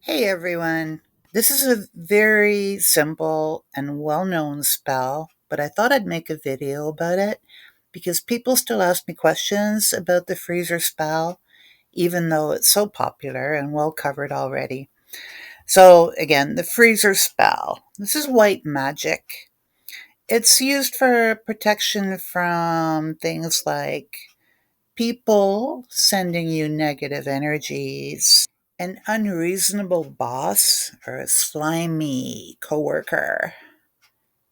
Hey everyone. This is a very simple and well known spell, but I thought I'd make a video about it because people still ask me questions about the freezer spell, even though it's so popular and well covered already. So, again, the freezer spell. This is white magic. It's used for protection from things like people sending you negative energies, an unreasonable boss or a slimy coworker,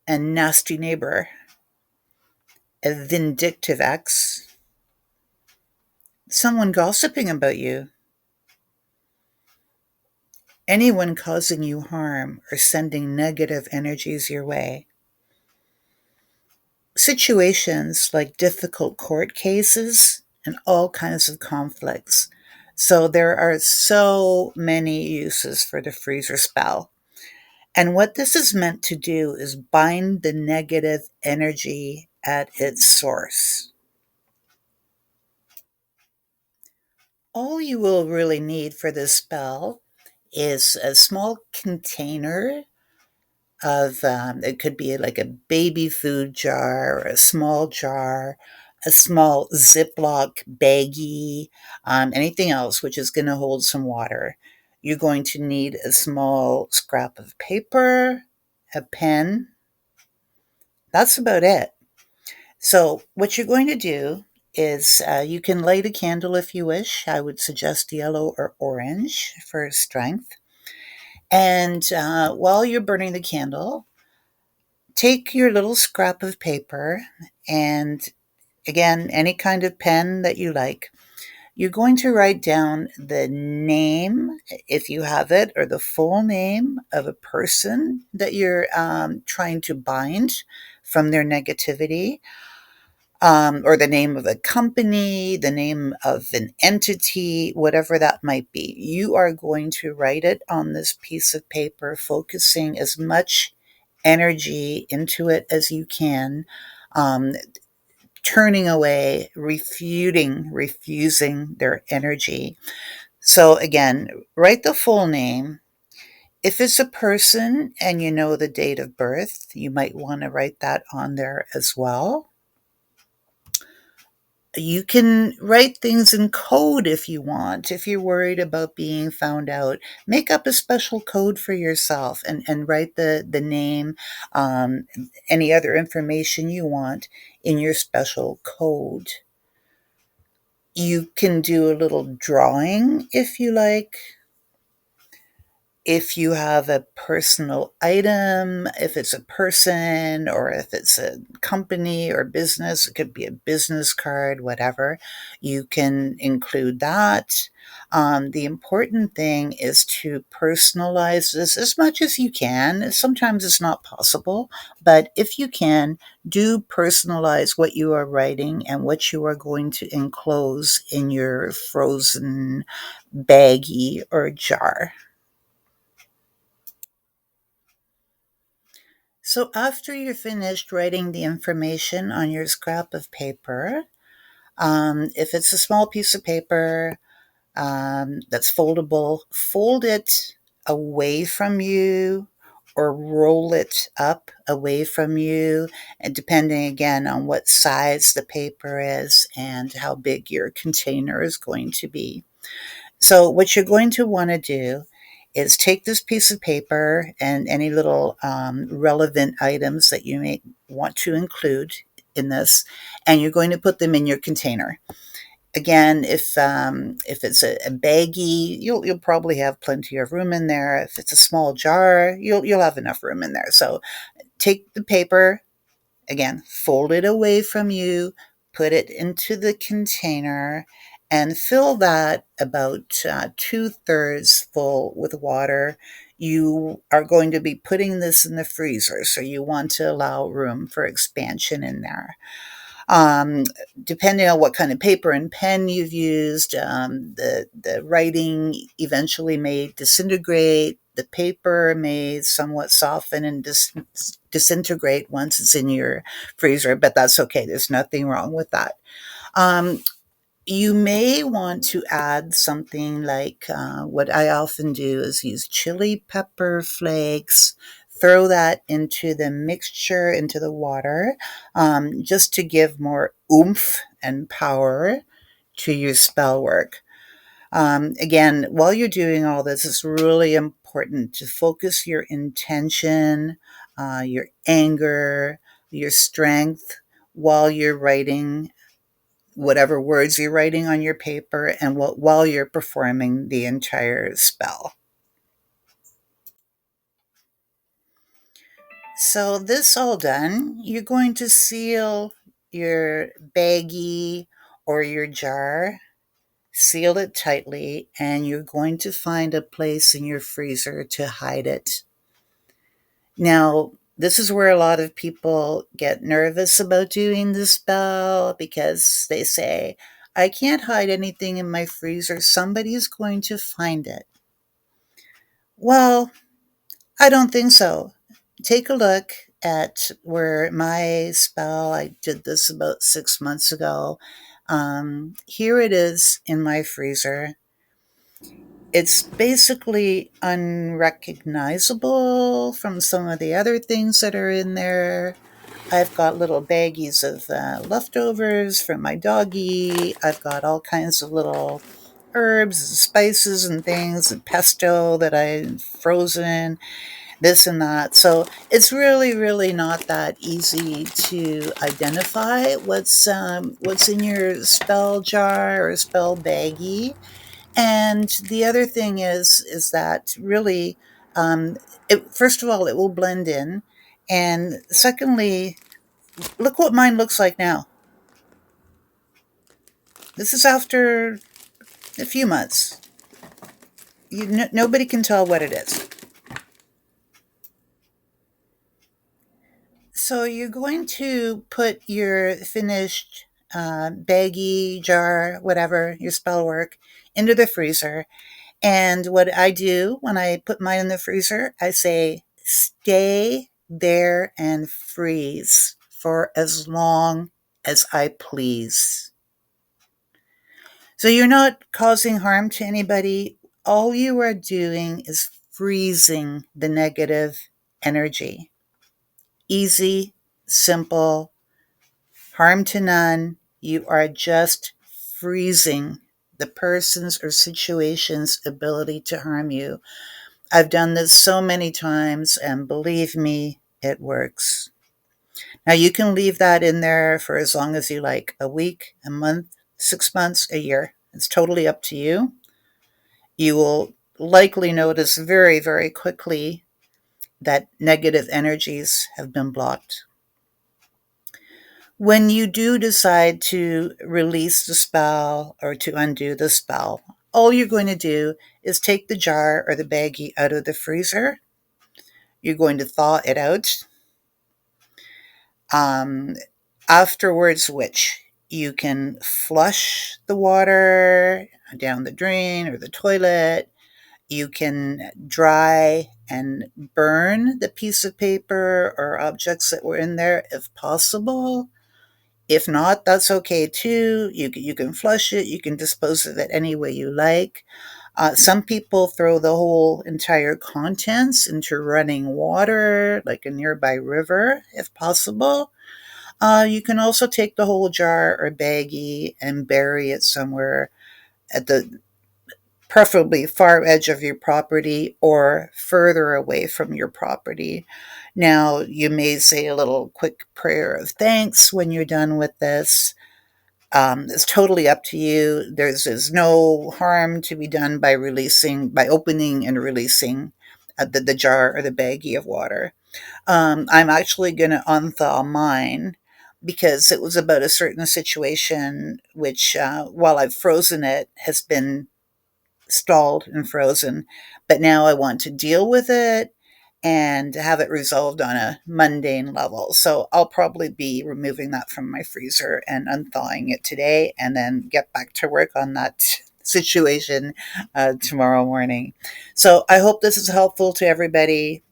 a nasty neighbor, a vindictive ex, someone gossiping about you, anyone causing you harm or sending negative energies your way. Situations like difficult court cases and all kinds of conflicts. So there are so many uses for the freezer spell. And what this is meant to do is bind the negative energy at its source. All you will really need for this spell is a small container of, it could be like a baby food jar or a small jar, a small Ziploc baggie, anything else which is going to hold some water. You're going to need a small scrap of paper, a pen. That's about it. So, what you're going to do is you can light a candle if you wish. I would suggest yellow or orange for strength. And while you're burning the candle, take your little scrap of paper and, again, any kind of pen that you like. You're going to write down the name, if you have it, or the full name of a person that you're trying to bind from their negativity, or the name of a company, the name of an entity, whatever that might be. You are going to write it on this piece of paper, focusing as much energy into it as you can, um, turning away, refusing their energy. So, again, write the full name. If it's a person and you know the date of birth, you might want to write that on there as well. You can write things in code if you want. If you're worried about being found out, make up a special code for yourself and write the name, um, any other information you want in your special code. You can do a little drawing if you like. If you have a personal item, if it's a person or if it's a company or business, it could be a business card, whatever, you can include that. The important thing is to personalize this as much as you can. Sometimes it's not possible, but if you can, do personalize what you are writing and what you are going to enclose in your frozen baggie or jar. So after you're finished writing the information on your scrap of paper, if it's a small piece of paper that's foldable, fold it away from you or roll it up away from you, and depending again on what size the paper is and how big your container is going to be. So, what you're going to want to do is take this piece of paper and any little relevant items that you may want to include in this, and you're going to put them in your container. Again, if it's a baggie, you'll probably have plenty of room in there. If it's a small jar, you'll have enough room in there. So, take the paper, again, fold it away from you, put it into the container, and fill that about 2/3 full with water. You are going to be putting this in the freezer, so you want to allow room for expansion in there. Um, Depending on what kind of paper and pen you've used, the writing eventually may disintegrate. The paper may somewhat soften and disintegrate once it's in your freezer, but that's okay. There's nothing wrong with that. Um, You may want to add something like what I often do is use chili pepper flakes, throw that into the mixture, into the water, just to give more oomph and power to your spell work. Again, while you're doing all this, it's really important to focus your intention, your anger, your strength while you're writing whatever words you're writing on your paper and while you're performing the entire spell. So, this all done, you're going to seal your baggie or your jar, seal it tightly, and you're going to find a place in your freezer to hide it. Now, this is where a lot of people get nervous about doing the spell because they say, I can't hide anything in my freezer. Somebody's going to find it. Well, I don't think so. Take a look at where my spell, I did this about 6 months ago. Here it is in my freezer. It's basically unrecognizable from some of the other things that are in there. I've got little baggies of leftovers from my doggy. I've got all kinds of little herbs and spices and things and pesto that I frozen, this and that. So it's really, really not that easy to identify what's in your spell jar or spell baggie. And the other thing is that really, first of all, it will blend in, and secondly, look what mine looks like now. This is after a few months. Nobody can tell what it is. So you're going to put your finished baggie, jar, whatever, your spell work, into the freezer. And what I do when I put mine in the freezer, I say, stay there and freeze for as long as I please. So you're not causing harm to anybody. All you are doing is freezing the negative energy. Easy, simple, harm to none. You are just freezing the person's or situation's ability to harm you. I've done this so many times, and believe me, it works. Now, you can leave that in there for as long as you like, a week, a month, 6 months, a year. It's totally up to you. You will likely notice very, very quickly that negative energies have been blocked. When you do decide to release the spell or to undo the spell, all you're going to do is take the jar or the baggie out of the freezer. You're going to thaw it out. Um, Afterwards, which you can flush the water down the drain or the toilet. You can dry and burn the piece of paper or objects that were in there if possible. If not, that's okay too. You can flush it, you can dispose of it any way you like. Some people throw the whole entire contents into running water, like a nearby river, if possible. You can also take the whole jar or baggie and bury it somewhere at the preferably far edge of your property or further away from your property. Now, you may say a little quick prayer of thanks when you're done with this. It's totally up to you. There's no harm to be done by opening and releasing the jar or the baggie of water. I'm actually going to unthaw mine because it was about a certain situation which, while I've frozen it, has been stalled and frozen. But now I want to deal with it and have it resolved on a mundane level. So I'll probably be removing that from my freezer and unthawing it today and then get back to work on that situation tomorrow morning. So I hope this is helpful to everybody.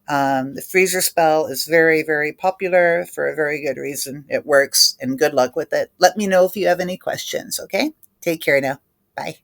The freezer spell is very, very popular for a very good reason. It works, and good luck with it. Let me know if you have any questions, okay? Take care now. Bye.